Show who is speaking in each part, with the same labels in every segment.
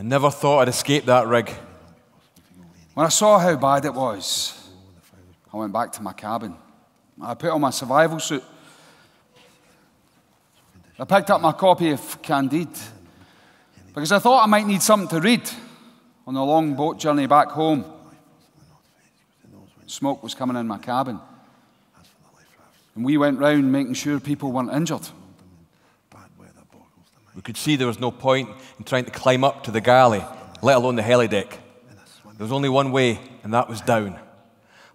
Speaker 1: never thought I'd escape that rig.
Speaker 2: When I saw how bad it was, I went back to my cabin. I put on my survival suit. I picked up my copy of Candide because I thought I might need something to read on the long boat journey back home. Smoke was coming in my cabin, and we went round making sure people weren't injured.
Speaker 1: We could see there was no point in trying to climb up to the galley, let alone the helideck. There was only one way, and that was down.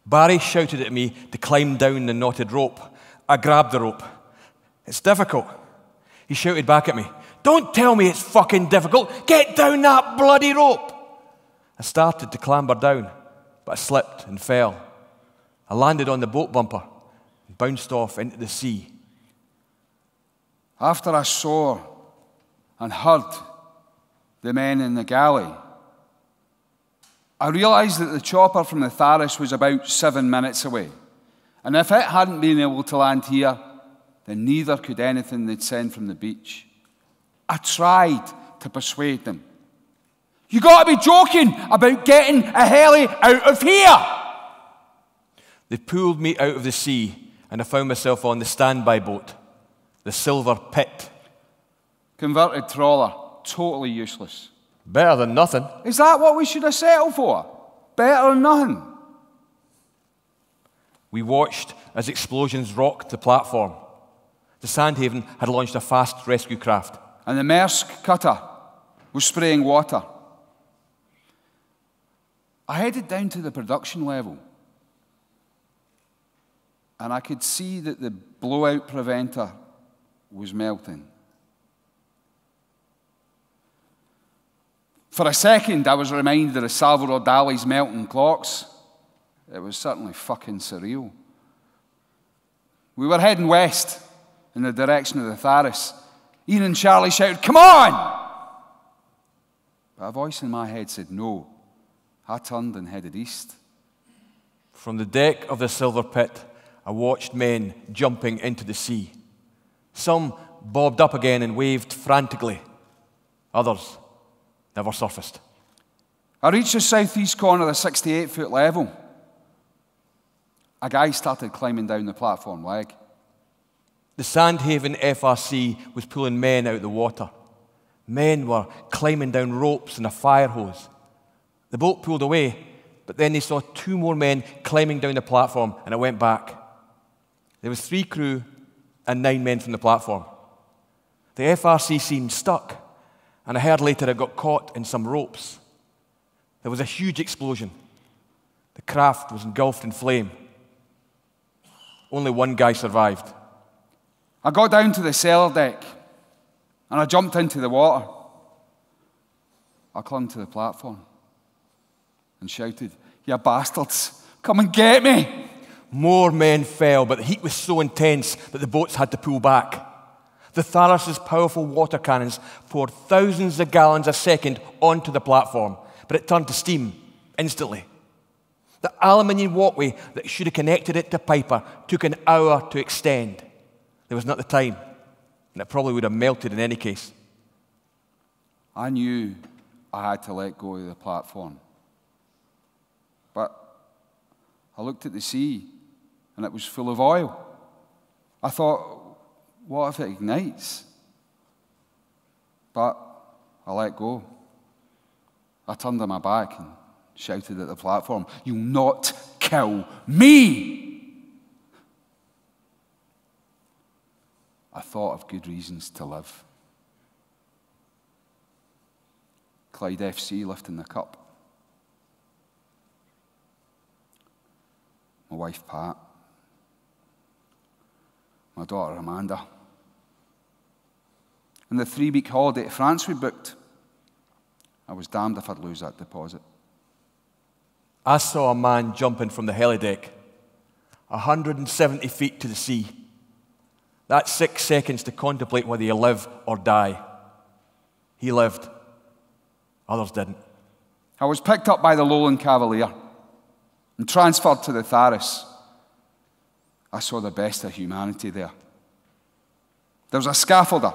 Speaker 1: Barry shouted at me to climb down the knotted rope. I grabbed the rope. "It's difficult." He shouted back at me, "Don't tell me it's fucking difficult. Get down that bloody rope." I started to clamber down, but I slipped and fell. I landed on the boat bumper and bounced off into the sea.
Speaker 2: After I saw and heard the men in the galley, I realised that the chopper from the Tharis was about 7 minutes away. And if it hadn't been able to land here, then neither could anything they'd send from the beach. I tried to persuade them. "You got to be joking about getting a heli out of here!"
Speaker 1: They pulled me out of the sea, and I found myself on the standby boat, the Silver Pit.
Speaker 2: Converted trawler, totally useless.
Speaker 1: Better than nothing.
Speaker 2: Is that what we should have settled for? Better than nothing?
Speaker 1: We watched as explosions rocked the platform. The Sandhaven had launched a fast rescue craft.
Speaker 2: And the Maersk cutter was spraying water. I headed down to the production level, and I could see that the blowout preventer was melting. For a second, I was reminded of Salvador Dali's melting clocks. It was certainly fucking surreal. We were heading west in the direction of the Tharis. Ian and Charlie shouted, "Come on!" But a voice in my head said no. I turned and headed east.
Speaker 1: From the deck of the Silver Pit, I watched men jumping into the sea. Some bobbed up again and waved frantically. Others never surfaced.
Speaker 2: I reached the southeast corner of the 68-foot level. A guy started climbing down the platform leg.
Speaker 1: The Sandhaven FRC was pulling men out of the water. Men were climbing down ropes and a fire hose. The boat pulled away, but then they saw 2 more men climbing down the platform, and it went back. There was 3 crew and 9 men from the platform. The FRC seemed stuck, and I heard later it got caught in some ropes. There was a huge explosion. The craft was engulfed in flame. Only one guy survived.
Speaker 2: I got down to the cellar deck, and I jumped into the water. I clung to the platform and shouted, "You bastards, come and get me!"
Speaker 1: More men fell, but the heat was so intense that the boats had to pull back. The Tharis's powerful water cannons poured thousands of gallons a second onto the platform, but it turned to steam instantly. The aluminium walkway that should have connected it to Piper took an hour to extend. There was not the time, and it probably would have melted in any case.
Speaker 2: I knew I had to let go of the platform. But I looked at the sea, and it was full of oil. I thought, what if it ignites? But I let go. I turned on my back and shouted at the platform, "You'll not kill me!" I thought of good reasons to live. Clyde FC lifting the cup. My wife Pat. My daughter Amanda. And the 3-week holiday to France we booked. I was damned if I'd lose that deposit.
Speaker 1: I saw a man jumping from the helideck, 170 feet to the sea. That's 6 seconds to contemplate whether you live or die. He lived. Others didn't.
Speaker 2: I was picked up by the Lowland Cavalier and transferred to the Tharis. I saw the best of humanity there. There was a scaffolder,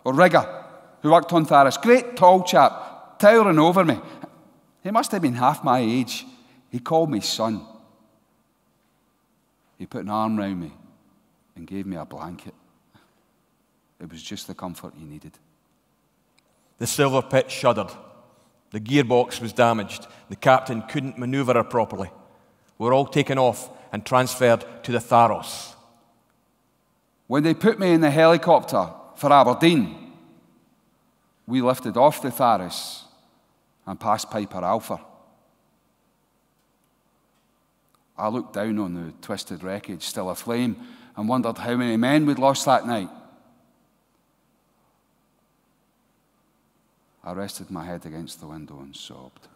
Speaker 2: or rigger, who worked on Tharis. Great tall chap, towering over me. He must have been half my age. He called me son. He put an arm round me and gave me a blanket. It was just the comfort he needed.
Speaker 1: The Silver Pit shuddered. The gearbox was damaged. The captain couldn't maneuver her properly. We were all taken off and transferred to the Tharos.
Speaker 2: When they put me in the helicopter for Aberdeen, we lifted off the Tharos and past Piper Alpha. I looked down on the twisted wreckage, still aflame, and wondered how many men we'd lost that night. I rested my head against the window and sobbed.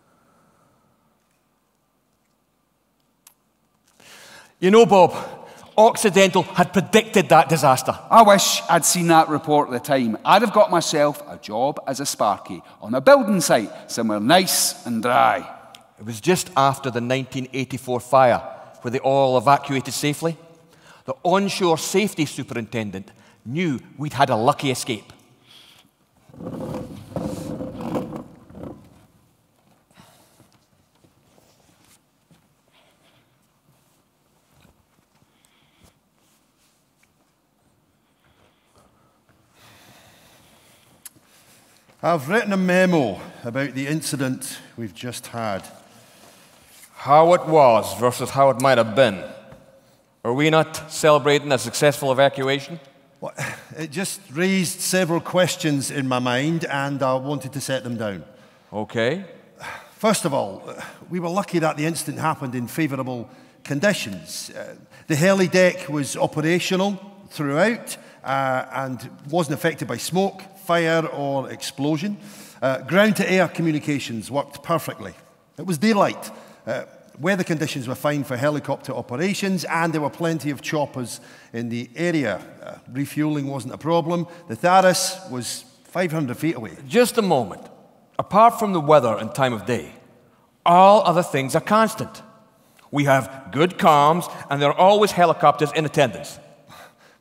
Speaker 1: You know, Bob, Occidental had predicted that disaster.
Speaker 2: I wish I'd seen that report at the time. I'd have got myself a job as a sparky on a building site, somewhere nice and dry.
Speaker 1: It was just after the 1984 fire where they all evacuated safely. The onshore safety superintendent knew we'd had a lucky escape.
Speaker 3: I've written a memo about the incident we've just had.
Speaker 1: How it was versus how it might have been. Are we not celebrating a successful evacuation?
Speaker 3: Well, it just raised several questions in my mind, and I wanted to set them down.
Speaker 1: Okay.
Speaker 3: First of all, we were lucky that the incident happened in favourable conditions. The heli deck was operational throughout and wasn't affected by smoke, fire or explosion. Ground-to-air communications worked perfectly. It was daylight. Weather conditions were fine for helicopter operations, and there were plenty of choppers in the area. Refueling wasn't a problem. The Tharos was 500 feet away.
Speaker 1: Just a moment. Apart from the weather and time of day, all other things are constant. We have good comms, and there are always helicopters in attendance.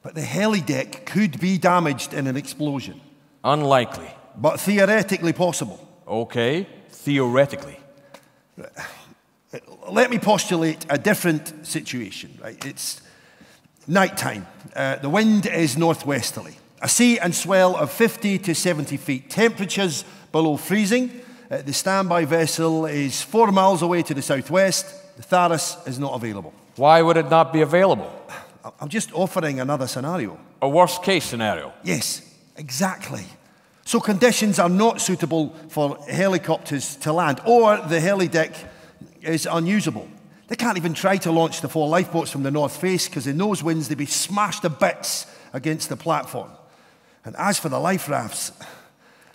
Speaker 3: But the heli deck could be damaged in an explosion.
Speaker 1: Unlikely.
Speaker 3: But theoretically possible.
Speaker 1: Okay, theoretically.
Speaker 3: Let me postulate a different situation. Right? It's nighttime. The wind is northwesterly. A sea and swell of 50 to 70 feet. Temperatures below freezing. The standby vessel is 4 miles away to the southwest. The Tharos is not available.
Speaker 1: Why would it not be available?
Speaker 3: I'm just offering another scenario.
Speaker 1: A worst-case scenario?
Speaker 3: Yes, exactly. So conditions are not suitable for helicopters to land, or the heli deck is unusable. They can't even try to launch the 4 lifeboats from the north face because in those winds they'd be smashed to bits against the platform. And as for the life rafts,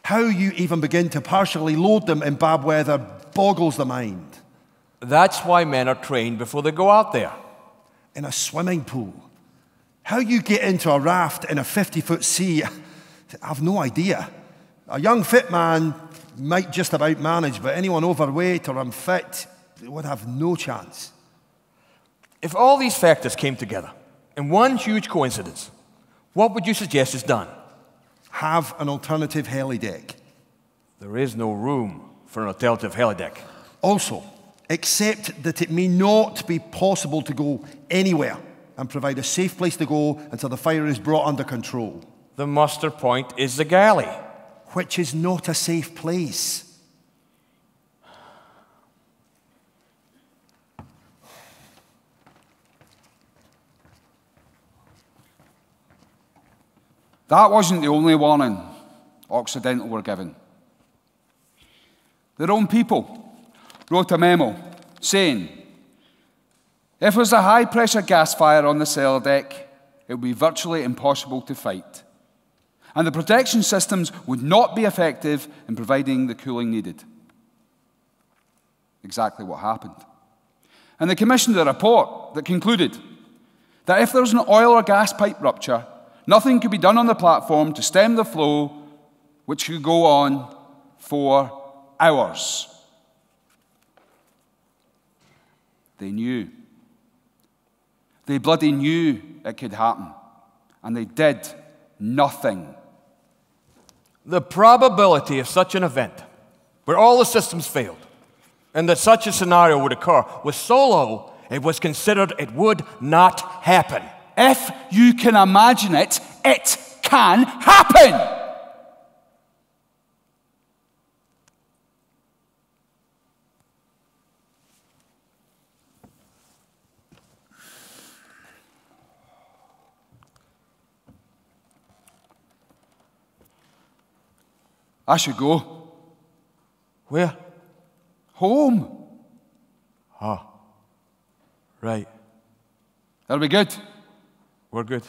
Speaker 3: how you even begin to partially load them in bad weather boggles the mind.
Speaker 1: That's why men are trained before they go out there.
Speaker 3: In a swimming pool. How you get into a raft in a 50-foot sea, I've no idea. A young fit man might just about manage, but anyone overweight or unfit would have no chance.
Speaker 1: If all these factors came together in one huge coincidence, what would you suggest is done?
Speaker 3: Have an alternative heli deck.
Speaker 1: There is no room for an alternative heli deck.
Speaker 3: Also, accept that it may not be possible to go anywhere and provide a safe place to go until the fire is brought under control.
Speaker 1: The muster point is the galley.
Speaker 3: Which is not a safe place.
Speaker 2: That wasn't the only warning Occidental were given. Their own people wrote a memo saying, if there's a high-pressure gas fire on the cellar deck, it would be virtually impossible to fight. And the protection systems would not be effective in providing the cooling needed. Exactly what happened. And they commissioned a report that concluded that if there was an oil or gas pipe rupture, nothing could be done on the platform to stem the flow, which could go on for hours. They knew. They bloody knew it could happen. And they did nothing.
Speaker 1: The probability of such an event where all the systems failed, and that such a scenario would occur was so low, it was considered it would not happen.
Speaker 2: If you can imagine it, it can happen. I should go.
Speaker 1: Where?
Speaker 2: Home.
Speaker 1: Ah, right.
Speaker 2: That'll be good.
Speaker 1: We're good.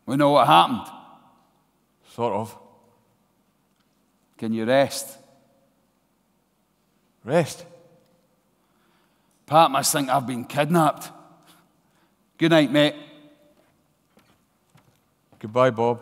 Speaker 2: We know what happened.
Speaker 1: Sort of.
Speaker 2: Can you rest?
Speaker 1: Rest.
Speaker 2: Pat must think I've been kidnapped. Good night, mate.
Speaker 1: Goodbye, Bob.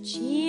Speaker 4: She